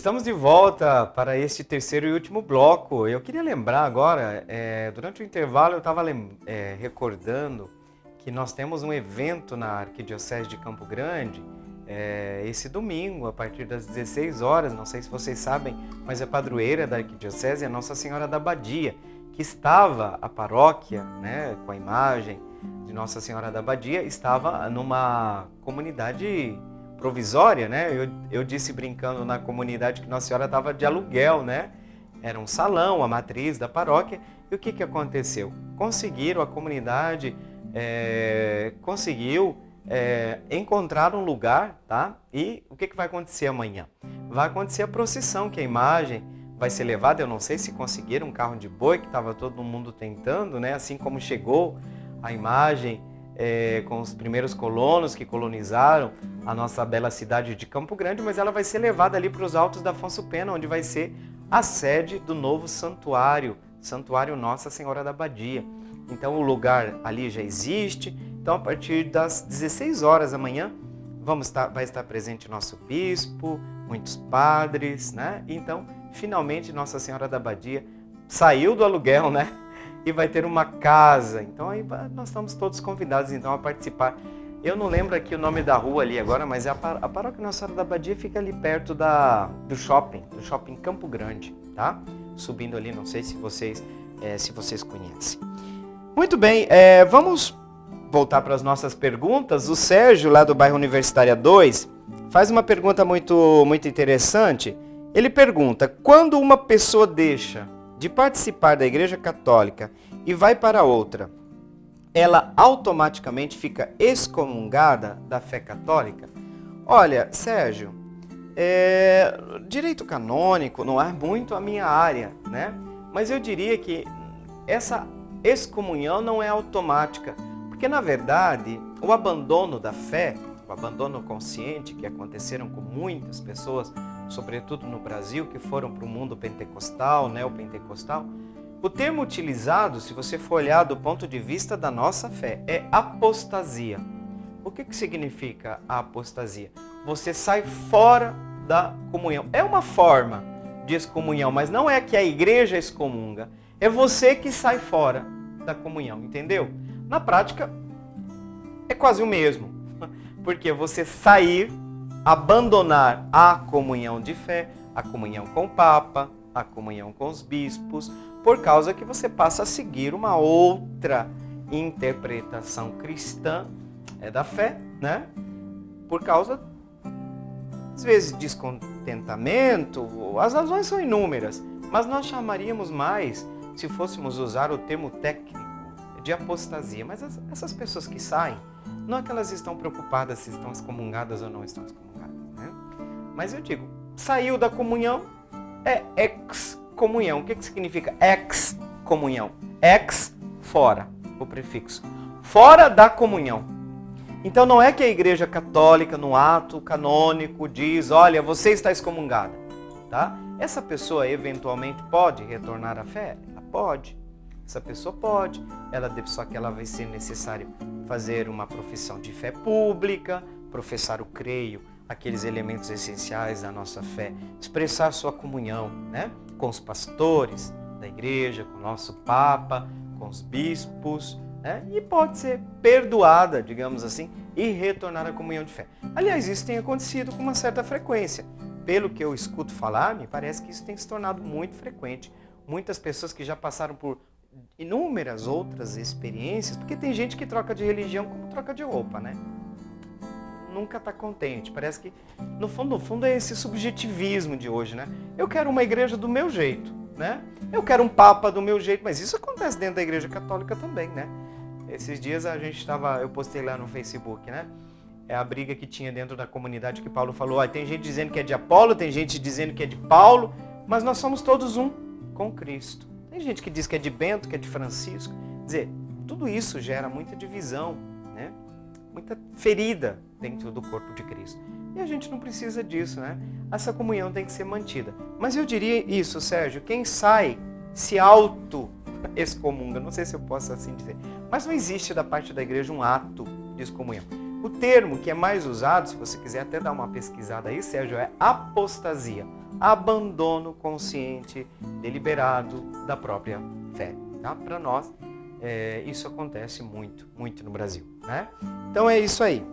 Estamos de volta para este terceiro e último bloco. Eu queria lembrar agora, durante o intervalo eu estava recordando que nós temos um evento na Arquidiocese de Campo Grande, esse domingo, a partir das 16 horas, não sei se vocês sabem, mas a padroeira da Arquidiocese é Nossa Senhora da Abadia, que estava, a paróquia, né, com a imagem de Nossa Senhora da Abadia, estava numa comunidade provisória, né? Eu disse brincando na comunidade que Nossa Senhora estava de aluguel, né? Era um salão, a matriz da paróquia. E o que aconteceu? A comunidade conseguiu encontrar um lugar, tá? E o que vai acontecer amanhã? Vai acontecer a procissão, que a imagem vai ser levada. Eu não sei se conseguiram um carro de boi, que estava todo mundo tentando, né? Assim como chegou a imagem com os primeiros colonos que colonizaram a nossa bela cidade de Campo Grande, mas ela vai ser levada ali para os Altos da Afonso Pena, onde vai ser a sede do novo santuário, Santuário Nossa Senhora da Abadia. Então o lugar ali já existe. Então a partir das 16 horas da manhã vai estar presente nosso bispo, muitos padres, né? Então finalmente Nossa Senhora da Abadia saiu do aluguel, né? E vai ter uma casa. Então aí nós estamos todos convidados então a participar. Eu não lembro aqui o nome da rua ali agora, mas a paróquia Nossa Senhora da Abadia fica ali perto do shopping Campo Grande, tá? Subindo ali, não sei se vocês conhecem. Muito bem, vamos voltar para as nossas perguntas. O Sérgio, lá do bairro Universitária 2, faz uma pergunta muito, muito interessante. Ele pergunta: quando uma pessoa deixa de participar da Igreja Católica e vai para outra, ela automaticamente fica excomungada da fé católica? Olha, Sérgio, direito canônico não é muito a minha área, né? Mas eu diria que essa excomunhão não é automática, porque na verdade o abandono da fé, o abandono consciente que aconteceram com muitas pessoas, sobretudo no Brasil, que foram para o mundo pentecostal, neopentecostal, o termo utilizado, se você for olhar do ponto de vista da nossa fé, é apostasia. O que significa a apostasia? Você sai fora da comunhão. É uma forma de excomunhão, mas não é que a igreja excomunga. É você que sai fora da comunhão, entendeu? Na prática, é quase o mesmo. Porque você abandonar a comunhão de fé, a comunhão com o Papa, a comunhão com os bispos, por causa que você passa a seguir uma outra interpretação cristã da fé, né? Por causa, às vezes, descontentamento, as razões são inúmeras, mas nós chamaríamos mais, se fôssemos usar o termo técnico, de apostasia. Mas essas pessoas que saem, não é que elas estão preocupadas se estão excomungadas ou não estão excomungadas, né? Mas eu digo, saiu da comunhão, é excomunhão. O que significa excomunhão? Ex, fora, o prefixo. Fora da comunhão. Então não é que a Igreja Católica, no ato canônico, diz: olha, você está excomungada, tá? Essa pessoa eventualmente pode retornar à fé? Ela pode. Essa pessoa pode, só que ela vai ser necessário fazer uma profissão de fé pública, professar o creio, aqueles elementos essenciais da nossa fé, expressar sua comunhão, né, com os pastores da igreja, com o nosso Papa, com os bispos, né, e pode ser perdoada, digamos assim, e retornar à comunhão de fé. Aliás, isso tem acontecido com uma certa frequência. Pelo que eu escuto falar, me parece que isso tem se tornado muito frequente. Muitas pessoas que já passaram por inúmeras outras experiências, porque tem gente que troca de religião como troca de roupa, né? Nunca está contente. Parece que, no fundo, é esse subjetivismo de hoje, né? Eu quero uma igreja do meu jeito, né? Eu quero um papa do meu jeito, mas isso acontece dentro da Igreja Católica também, né? Esses dias eu postei lá no Facebook, né? É a briga que tinha dentro da comunidade que Paulo falou: tem gente dizendo que é de Apolo, tem gente dizendo que é de Paulo, mas nós somos todos um com Cristo. Tem gente que diz que é de Bento, que é de Francisco. Quer dizer, tudo isso gera muita divisão, né? Muita ferida dentro do corpo de Cristo. E a gente não precisa disso, né? Essa comunhão tem que ser mantida. Mas eu diria isso, Sérgio, quem sai se auto-excomunga, não sei se eu posso assim dizer, mas não existe da parte da igreja um ato de excomunhão. O termo que é mais usado, se você quiser até dar uma pesquisada aí, Sérgio, é apostasia. abandono consciente, deliberado da própria fé. Tá? Para nós, isso acontece muito, muito no Brasil. Né? Então é isso aí.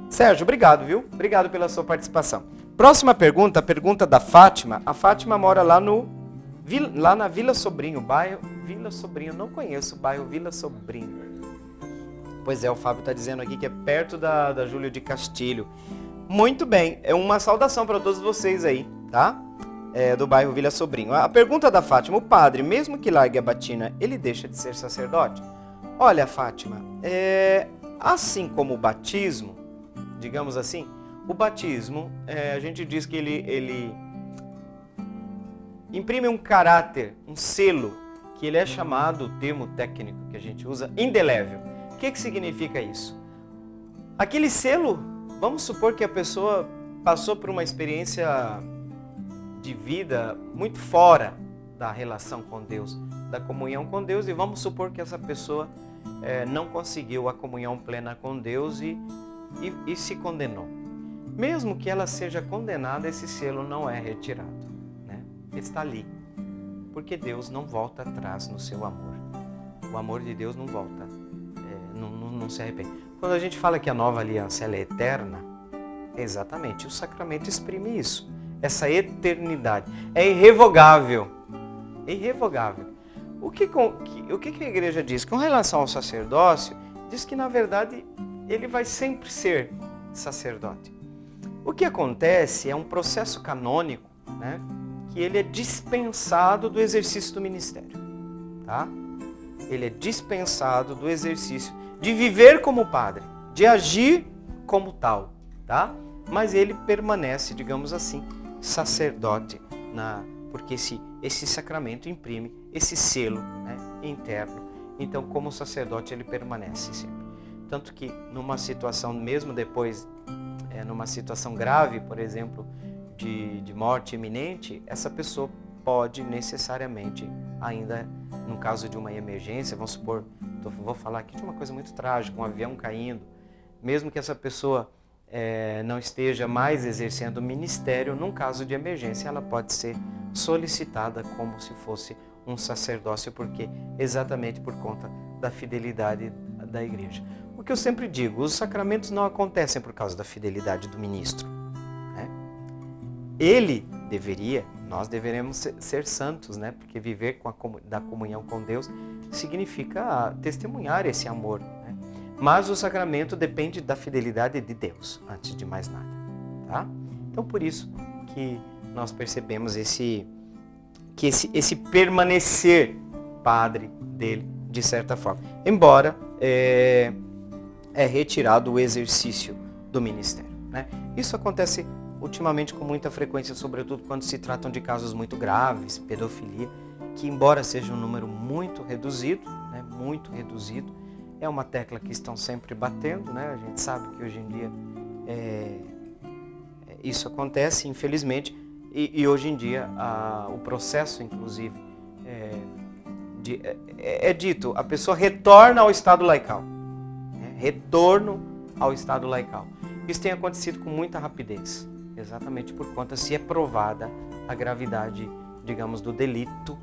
Sérgio, obrigado, viu? Obrigado pela sua participação. Próxima pergunta, a pergunta da Fátima. A Fátima mora lá na Vila Sobrinho, bairro Vila Sobrinho. Não conheço o bairro Vila Sobrinho. Pois é, o Fábio está dizendo aqui que é perto da Júlio de Castilho. Muito bem, é uma saudação para todos vocês aí, tá? Do bairro Vila Sobrinho. A pergunta da Fátima: o padre, mesmo que largue a batina, ele deixa de ser sacerdote? Olha, Fátima, assim como o batismo, digamos assim, o batismo, a gente diz que ele imprime um caráter, um selo, que ele é chamado, o termo técnico que a gente usa, indelével. O que significa isso? Aquele selo, vamos supor que a pessoa passou por uma experiência de vida muito fora da relação com Deus, da comunhão com Deus, e vamos supor que essa pessoa não conseguiu a comunhão plena com Deus e se condenou. Mesmo que ela seja condenada, esse selo não é retirado, né? Está ali, porque Deus não volta atrás no seu amor. O amor de Deus não volta, não se arrepende. Quando a gente fala que a nova aliança ela é eterna, exatamente, o sacramento exprime isso, essa eternidade. É irrevogável. É irrevogável. O que a igreja diz? Com relação ao sacerdócio, diz que na verdade ele vai sempre ser sacerdote. O que acontece é um processo canônico, né, que ele é dispensado do exercício do ministério. Tá? Ele é dispensado do exercício de viver como padre, de agir como tal. Tá? Mas ele permanece, digamos assim, sacerdote, porque esse sacramento imprime esse selo, né, interno. Então, como sacerdote, ele permanece sempre. Tanto que numa situação, mesmo depois, numa situação grave, por exemplo, de morte iminente, essa pessoa pode necessariamente, ainda no caso de uma emergência, vamos supor, vou falar aqui de uma coisa muito trágica, um avião caindo, mesmo que essa pessoa não esteja mais exercendo o ministério, num caso de emergência, ela pode ser solicitada como se fosse um sacerdócio, porque exatamente por conta da fidelidade da igreja. O que eu sempre digo, os sacramentos não acontecem por causa da fidelidade do ministro. Né? Nós deveremos ser santos, né? Porque viver da comunhão com Deus significa testemunhar esse amor. Né? Mas o sacramento depende da fidelidade de Deus, antes de mais nada. Tá? Então, por isso que nós percebemos esse permanecer padre dele, de certa forma. Embora é retirado o exercício do ministério. Né? Isso acontece ultimamente com muita frequência, sobretudo quando se tratam de casos muito graves, pedofilia, que embora seja um número muito reduzido, né, é uma tecla que estão sempre batendo, né? A gente sabe que hoje em dia isso acontece, infelizmente, e hoje em dia o processo, inclusive, é dito, a pessoa retorna ao estado laical. Retorno ao estado laical. Isso tem acontecido com muita rapidez, exatamente por conta, se é provada a gravidade, digamos, do delito,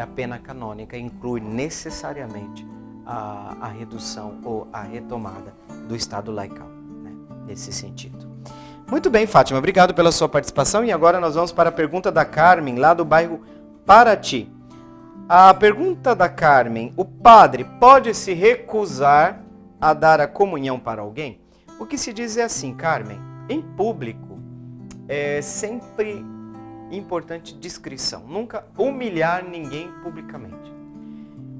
a pena canônica inclui necessariamente a redução ou a retomada do estado laical, né? Nesse sentido. Muito bem, Fátima, obrigado pela sua participação e agora nós vamos para a pergunta da Carmen, lá do bairro Paraty. A pergunta da Carmen: o padre pode se recusar a dar a comunhão para alguém? O que se diz é assim, Carmen, em público é sempre importante discrição, nunca humilhar ninguém publicamente.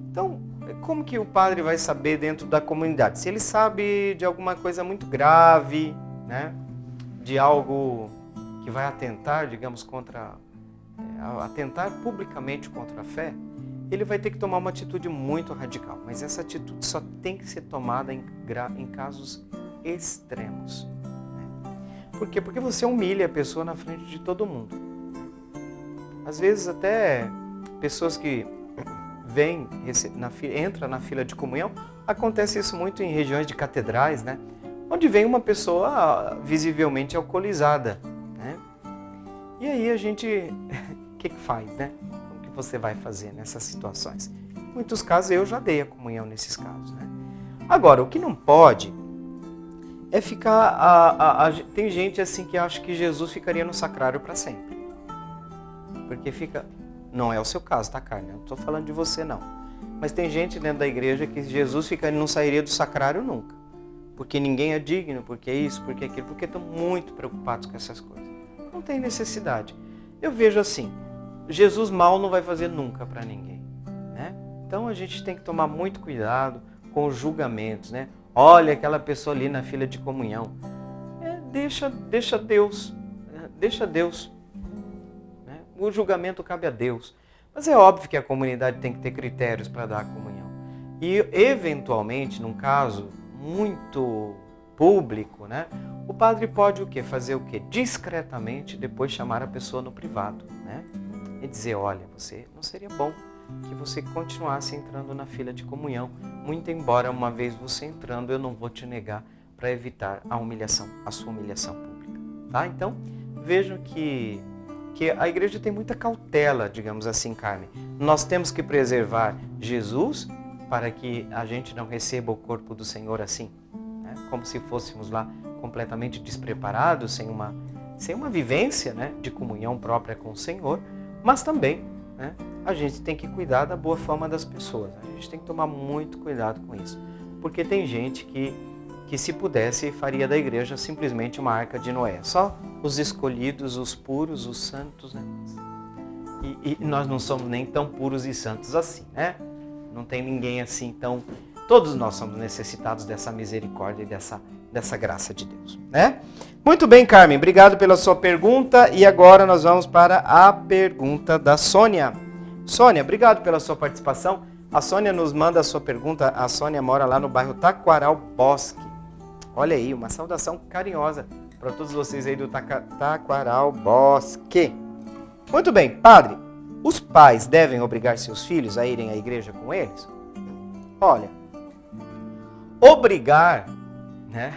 Então, como que o padre vai saber dentro da comunidade? Se ele sabe de alguma coisa muito grave, né, de algo que vai atentar, digamos, atentar publicamente contra a fé, ele vai ter que tomar uma atitude muito radical. Mas essa atitude só tem que ser tomada em casos extremos. Né? Por quê? Porque você humilha a pessoa na frente de todo mundo. Às vezes até pessoas que entram na fila de comunhão, acontece isso muito em regiões de catedrais, né? Onde vem uma pessoa visivelmente alcoolizada. Né? E aí a gente, o que faz, né? O que você vai fazer nessas situações? Em muitos casos eu já dei a comunhão nesses casos, né? Agora, o que não pode é ficar... tem gente assim que acha que Jesus ficaria no sacrário para sempre. Porque fica... Não é o seu caso, tá, Carmen? Eu não estou falando de você, não. Mas tem gente dentro da igreja que Jesus não sairia do sacrário nunca. Porque ninguém é digno, porque isso, porque aquilo, porque estão muito preocupados com essas coisas. Não tem necessidade. Eu vejo assim, Jesus mal não vai fazer nunca para ninguém, né? Então a gente tem que tomar muito cuidado com os julgamentos, né? Olha aquela pessoa ali na fila de comunhão. Deixa Deus, deixa Deus. Né? O julgamento cabe a Deus. Mas é óbvio que a comunidade tem que ter critérios para dar a comunhão. E eventualmente, num caso muito público, né? O padre pode o quê? Fazer o quê? Discretamente, depois chamar a pessoa no privado, né? E dizer, olha, você não seria bom que você continuasse entrando na fila de comunhão, muito embora uma vez você entrando, eu não vou te negar para evitar a humilhação, a sua humilhação pública, tá? Então, vejam que a igreja tem muita cautela, digamos assim, Carmen. Nós temos que preservar Jesus para que a gente não receba o corpo do Senhor assim, né? Como se fôssemos lá completamente despreparados, sem uma vivência, né, de comunhão própria com o Senhor, mas também, né, a gente tem que cuidar da boa fama das pessoas. A gente tem que tomar muito cuidado com isso, porque tem gente que se pudesse faria da igreja simplesmente uma arca de Noé. Só os escolhidos, os puros, os santos, né? E nós não somos nem tão puros e santos assim, né? Não tem ninguém assim tão... Todos nós somos necessitados dessa misericórdia e dessa graça de Deus, né? Muito bem, Carmen, obrigado pela sua pergunta. E agora nós vamos para a pergunta da Sônia. Sônia, obrigado pela sua participação. A Sônia nos manda a sua pergunta. A Sônia mora lá no bairro Taquaral Bosque. Olha aí, uma saudação carinhosa para todos vocês aí do Taquaral Bosque. Muito bem, padre, os pais devem obrigar seus filhos a irem à igreja com eles? Olha, obrigar, né,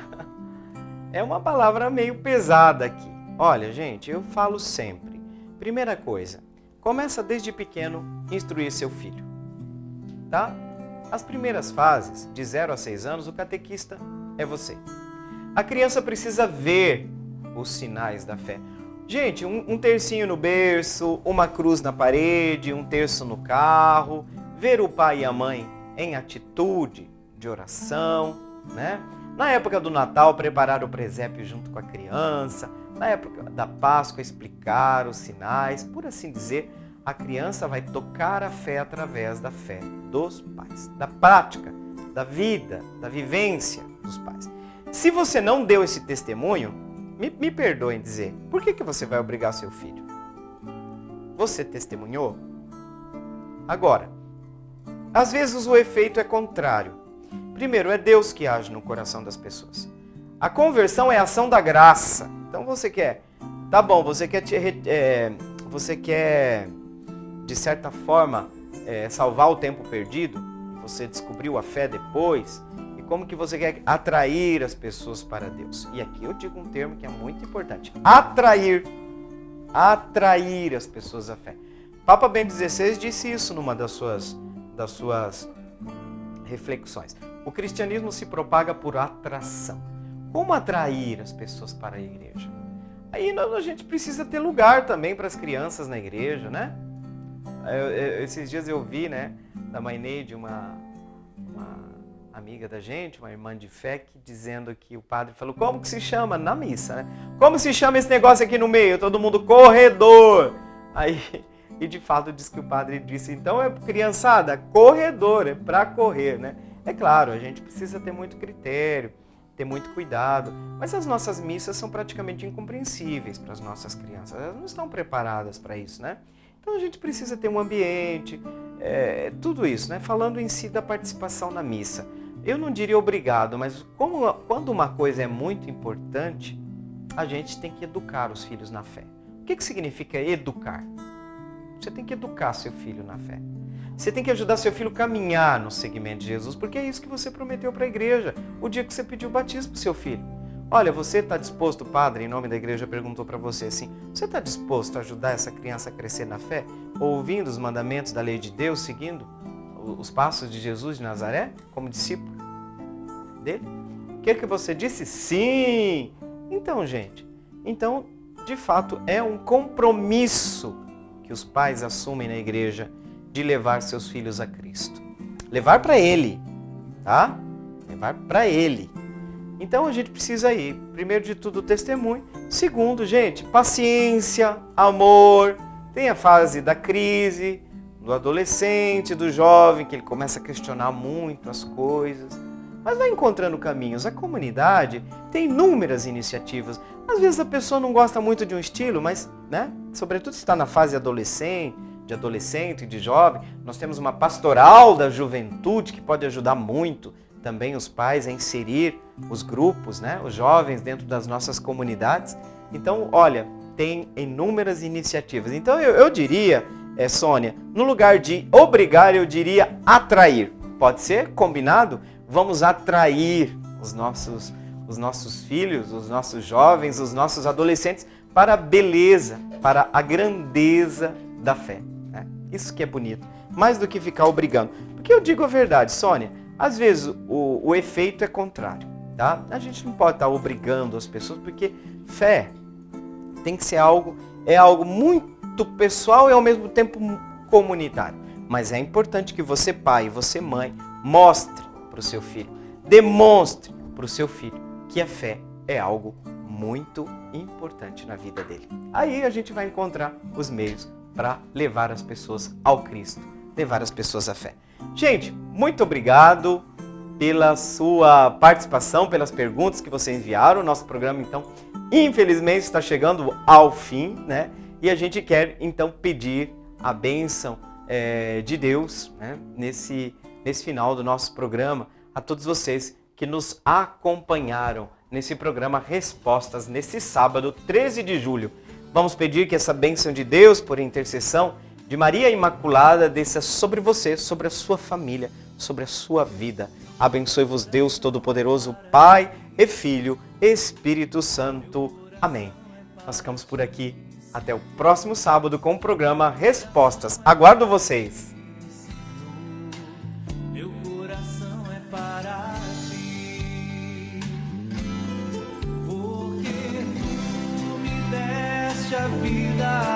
é uma palavra meio pesada aqui. Olha, gente, eu falo sempre. Primeira coisa, começa desde pequeno a instruir seu filho, tá? As primeiras fases, de 0 a 6 anos, o catequista é você. A criança precisa ver os sinais da fé. Gente, um tercinho no berço, uma cruz na parede, um terço no carro, ver o pai e a mãe em atitude de oração, né? Na época do Natal, preparar o presépio junto com a criança. Na época da Páscoa, explicar os sinais. Por assim dizer, a criança vai tocar a fé através da fé dos pais, da prática, da vida, da vivência dos pais. Se você não deu esse testemunho, me perdoem dizer, por que você vai obrigar seu filho? Você testemunhou? Agora, às vezes o efeito é contrário. Primeiro, é Deus que age no coração das pessoas. A conversão é a ação da graça. Então você quer, tá bom, você quer, de certa forma, salvar o tempo perdido. Você descobriu a fé depois. E como que você quer atrair as pessoas para Deus? E aqui eu digo um termo que é muito importante. Atrair as pessoas à fé. Papa Bento XVI disse isso numa das suas reflexões. O cristianismo se propaga por atração. Como atrair as pessoas para a igreja? Aí a gente precisa ter lugar também para as crianças na igreja, né? Esses dias eu vi, né, da mãe Neide, uma amiga da gente, uma irmã de fé, dizendo que o padre falou, como que se chama na missa, né? Como se chama esse negócio aqui no meio? Todo mundo, corredor. Aí... E de fato diz que o padre disse, então criançada, corredor, é para correr, né? É claro, a gente precisa ter muito critério, ter muito cuidado, mas as nossas missas são praticamente incompreensíveis para as nossas crianças, elas não estão preparadas para isso, né? Então a gente precisa ter um ambiente, tudo isso, né? Falando em si da participação na missa. Eu não diria obrigado, mas quando uma coisa é muito importante, a gente tem que educar os filhos na fé. O que significa educar? Você tem que educar seu filho na fé. Você tem que ajudar seu filho a caminhar no seguimento de Jesus, porque é isso que você prometeu para a igreja, o dia que você pediu o batismo para o seu filho. Olha, você está disposto, o padre, em nome da igreja, perguntou para você assim, você está disposto a ajudar essa criança a crescer na fé, ouvindo os mandamentos da lei de Deus, seguindo os passos de Jesus de Nazaré, como discípulo dele? O que você disse? Sim! Então, gente, de fato, é um compromisso que os pais assumem na igreja de levar seus filhos a Cristo. Levar para Ele, tá? Levar para Ele. Então a gente precisa ir, primeiro de tudo, o testemunho. Segundo, gente, paciência, amor. Tem a fase da crise, do adolescente, do jovem, que ele começa a questionar muito as coisas. Mas vai encontrando caminhos. A comunidade tem inúmeras iniciativas. Às vezes a pessoa não gosta muito de um estilo, mas, né, sobretudo se está na fase de adolescente e de jovem, nós temos uma pastoral da juventude que pode ajudar muito também os pais a inserir os grupos, né, os jovens dentro das nossas comunidades. Então, olha, tem inúmeras iniciativas. Então, eu diria, Sônia, no lugar de obrigar, eu diria atrair. Pode ser? Combinado? Vamos atrair os nossos filhos, os nossos jovens, os nossos adolescentes para a beleza, para a grandeza da fé. Né? Isso que é bonito. Mais do que ficar obrigando. Porque eu digo a verdade, Sônia, às vezes o efeito é contrário. Tá? A gente não pode estar obrigando as pessoas, porque fé tem que ser algo muito pessoal e ao mesmo tempo comunitário. Mas é importante que você, pai, você, mãe, mostre para o seu filho, demonstre para o seu filho que a fé é algo muito importante na vida dele. Aí a gente vai encontrar os meios para levar as pessoas ao Cristo, levar as pessoas à fé. Gente, muito obrigado pela sua participação, pelas perguntas que vocês enviaram. O nosso programa, então, infelizmente está chegando ao fim, né? E a gente quer, então, pedir a bênção de Deus, né? Nesse final do nosso programa, a todos vocês que nos acompanharam nesse programa Respostas, nesse sábado, 13 de julho. Vamos pedir que essa bênção de Deus, por intercessão de Maria Imaculada, desça sobre você, sobre a sua família, sobre a sua vida. Abençoe-vos Deus Todo-Poderoso, Pai e Filho, Espírito Santo. Amém. Nós ficamos por aqui. Até o próximo sábado com o programa Respostas. Aguardo vocês. Meu coração é para ti, porque tu me deste a vida.